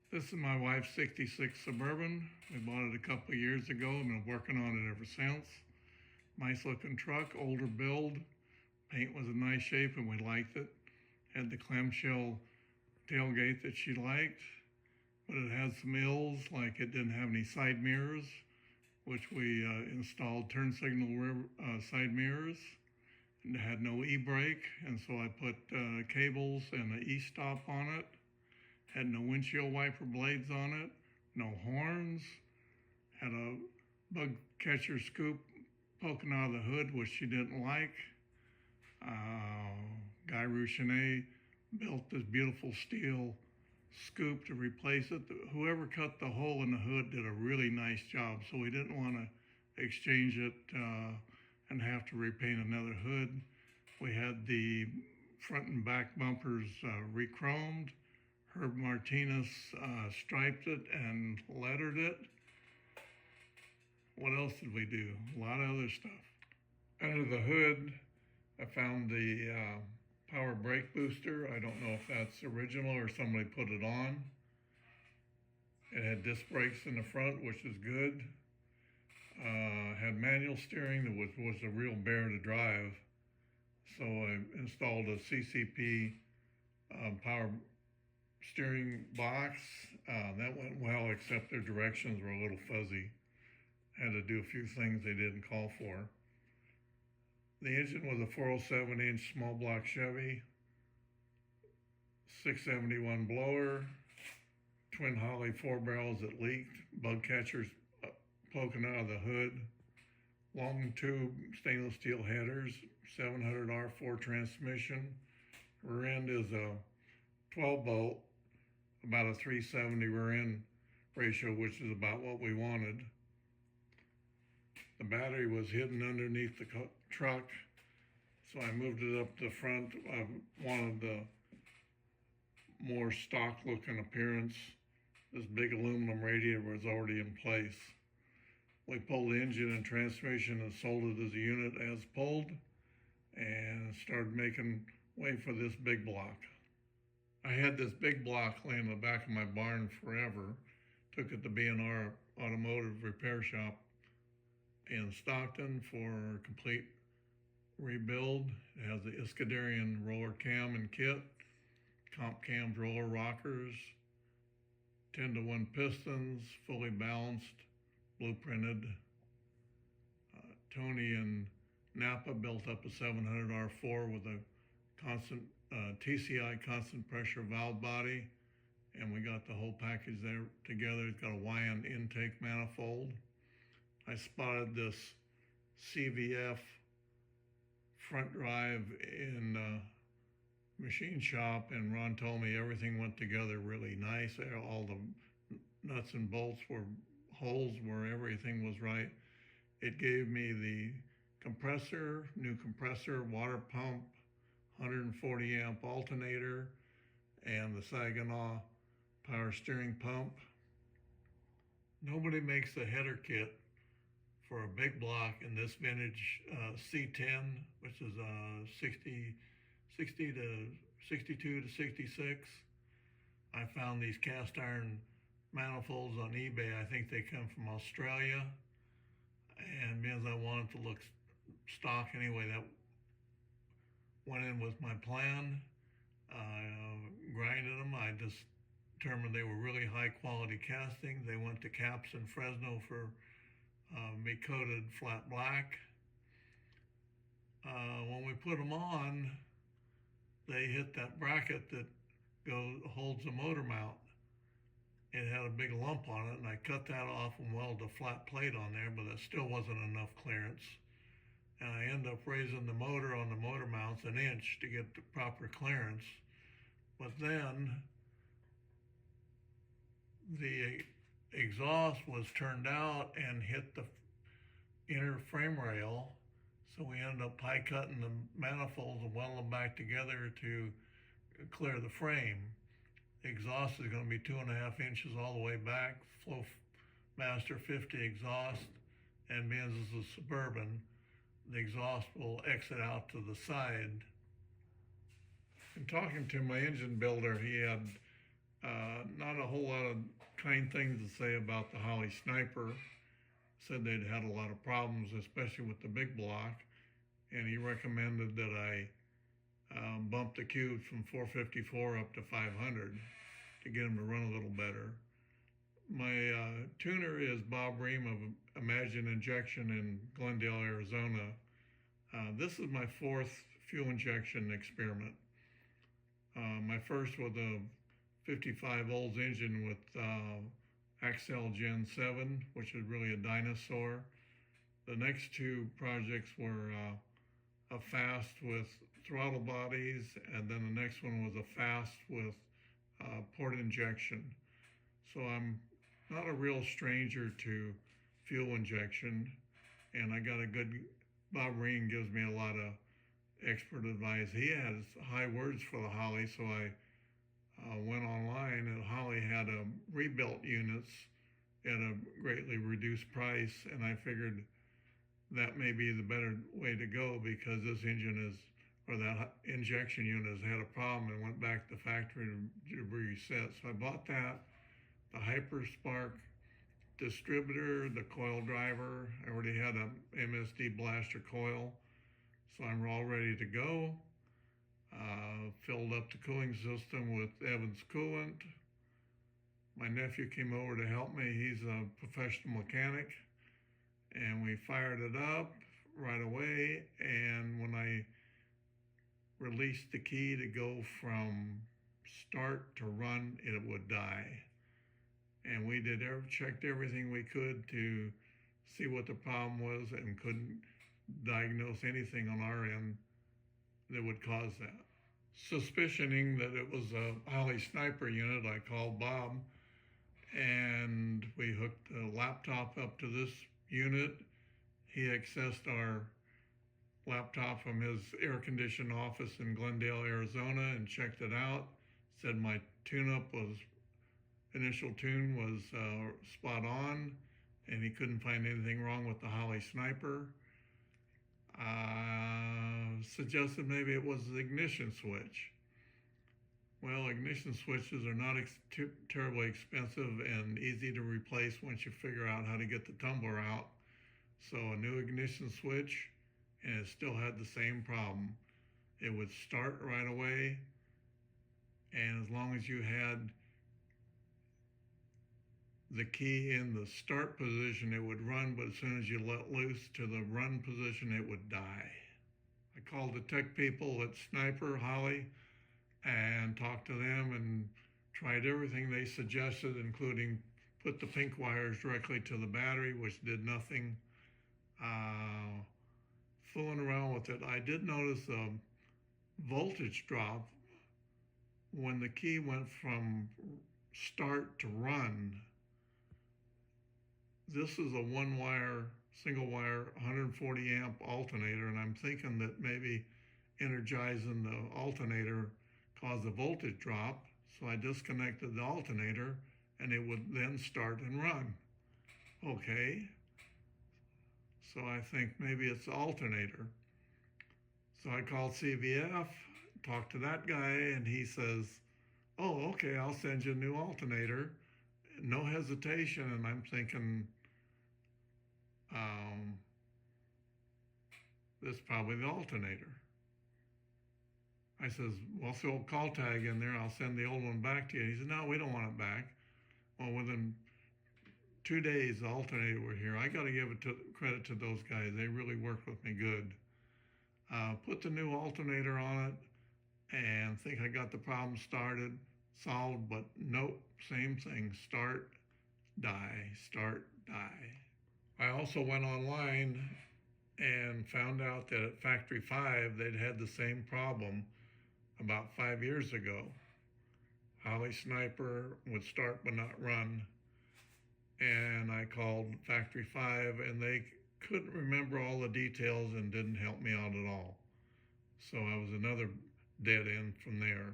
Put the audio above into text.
This is my wife's 66 Suburban. We bought it a couple of years ago and been working on it ever since. Nice looking truck, older build. Paint was in nice shape and we liked it. Had the clamshell tailgate that she liked, but it had some ills, like it didn't have any side mirrors, which we installed turn signal rear side mirrors. And it had no e-brake, and so I put cables and an e-stop on it. Had no windshield wiper blades on it, no horns, had a bug catcher scoop poking out of the hood, which she didn't like. Guy Rouchenet built this beautiful steel scoop to replace it. Whoever cut the hole in the hood did a really nice job, so we didn't want to exchange it and have to repaint another hood. We had the front and back bumpers re-chromed. Herb Martinez striped it and lettered it. What else did we do? A lot of other stuff. Under the hood, I found the power brake booster. I don't know if that's original or somebody put it on. It had disc brakes in the front, which is good. Had manual steering that was a real bear to drive. So I installed a CCP power steering box. That went well, except their directions were a little fuzzy. Had to do a few things they didn't call for. The engine was a 407-inch small block Chevy, 671 blower, twin Holley 4 barrels that leaked, bug catchers poking out of the hood, long tube stainless steel headers, 700 R4 transmission. Rear end is a 12 bolt, about a 370 rear end ratio, which is about what we wanted. The battery was hidden underneath the truck, so I moved it up the front. I wanted the more stock looking appearance. This big aluminum radiator was already in place. We pulled the engine and transmission and sold it as a unit as pulled and started making way for this big block. I had this big block laying in the back of my barn forever. Took it to B&R Automotive Repair Shop in Stockton for a complete rebuild. It has the Iscadarian roller cam and kit, comp cams, roller rockers, 10-to-1 pistons, fully balanced, blueprinted. Tony and Napa built up a 700 R4 with a constant TCI constant pressure valve body, and we got the whole package there together. It's got a YN intake manifold. I spotted this CVF front drive in machine shop, and Ron told me everything went together really nice. All the nuts and bolts were holes where everything was right. It gave me the compressor, new compressor, water pump, 140 amp alternator, and the Saginaw power steering pump. Nobody makes a header kit for a big block in this vintage C10, which is 60 to 62 to 66. I found these cast iron manifolds on eBay. I think they come from Australia. And because I wanted to look stock anyway, that went in with my plan. Grinded them. I just determined they were really high quality castings. They went to Caps in Fresno for be coated flat black. When we put them on, they hit that bracket that holds the motor mount. It had a big lump on it, and I cut that off and welded a flat plate on there, but that still wasn't enough clearance. And I ended up raising the motor on the motor mounts an inch to get the proper clearance. But then the exhaust was turned out and hit the inner frame rail, so we ended up pie cutting the manifolds and welding them back together to clear the frame. The exhaust is going to be 2.5 inches all the way back, Flow Master 50 exhaust, and being this is a Suburban, the exhaust will exit out to the side. In talking to my engine builder, he had Not a whole lot of kind things to say about the Holley Sniper. Said they'd had a lot of problems, especially with the big block, and he recommended that I bump the cube from 454 up to 500 to get them to run a little better. My tuner is Bob Ream of Imagine Injection in Glendale, Arizona. This is my fourth fuel injection experiment. My first was a 55 volts engine with Axel Gen 7, which is really a dinosaur. The next two projects were a fast with throttle bodies, and then the next one was a fast with port injection. So I'm not a real stranger to fuel injection, and I got a good, Bob Reen gives me a lot of expert advice. He has high words for the Holley, so I went online, and Holley had rebuilt units at a greatly reduced price, and I figured that may be the better way to go, because this engine is, or that injection unit has had a problem and went back to the factory to reset. So I bought that, the Hyperspark distributor, the coil driver. I already had a MSD blaster coil, so I'm all ready to go. Filled up the cooling system with Evans coolant. My nephew came over to help me. He's a professional mechanic, and we fired it up right away. And when I released the key to go from start to run, it would die. And we checked everything we could to see what the problem was, and couldn't diagnose anything on our end that would cause that. Suspicioning that it was a Holley Sniper unit, I called Bob, and we hooked the laptop up to this unit. He accessed our laptop from his air-conditioned office in Glendale, Arizona, and checked it out. Said my initial tune was spot on, and he couldn't find anything wrong with the Holley Sniper. Suggested maybe it was the ignition switch. Well, ignition switches are not terribly expensive and easy to replace once you figure out how to get the tumbler out. So a new ignition switch, and it still had the same problem. It would start right away, and as long as you had the key in the start position, it would run, but as soon as you let loose to the run position, it would die. I called the tech people at Sniper Holley and talked to them and tried everything they suggested, including put the pink wires directly to the battery, which did nothing. Fooling around with it, I did notice a voltage drop when the key went from start to run. This is a single wire 140 amp alternator, and I'm thinking that maybe energizing the alternator caused a voltage drop. So I disconnected the alternator, and it would then start and run. Okay, so I think maybe it's the alternator. So I called CVF, talked to that guy, and he says, oh, okay, I'll send you a new alternator. No hesitation, and I'm thinking, this is probably the alternator. I says, well, throw a call tag in there, I'll send the old one back to you. He said, no, we don't want it back. Well, within 2 days, the alternator were here. I got to give credit to those guys. They really worked with me good. Put the new alternator on it and think I got the problem solved, but nope, same thing, start, die, start, die. I also went online and found out that at Factory 5, they'd had the same problem about 5 years ago. Holley Sniper would start but not run. And I called Factory 5, and they couldn't remember all the details and didn't help me out at all. So I was another dead end from there.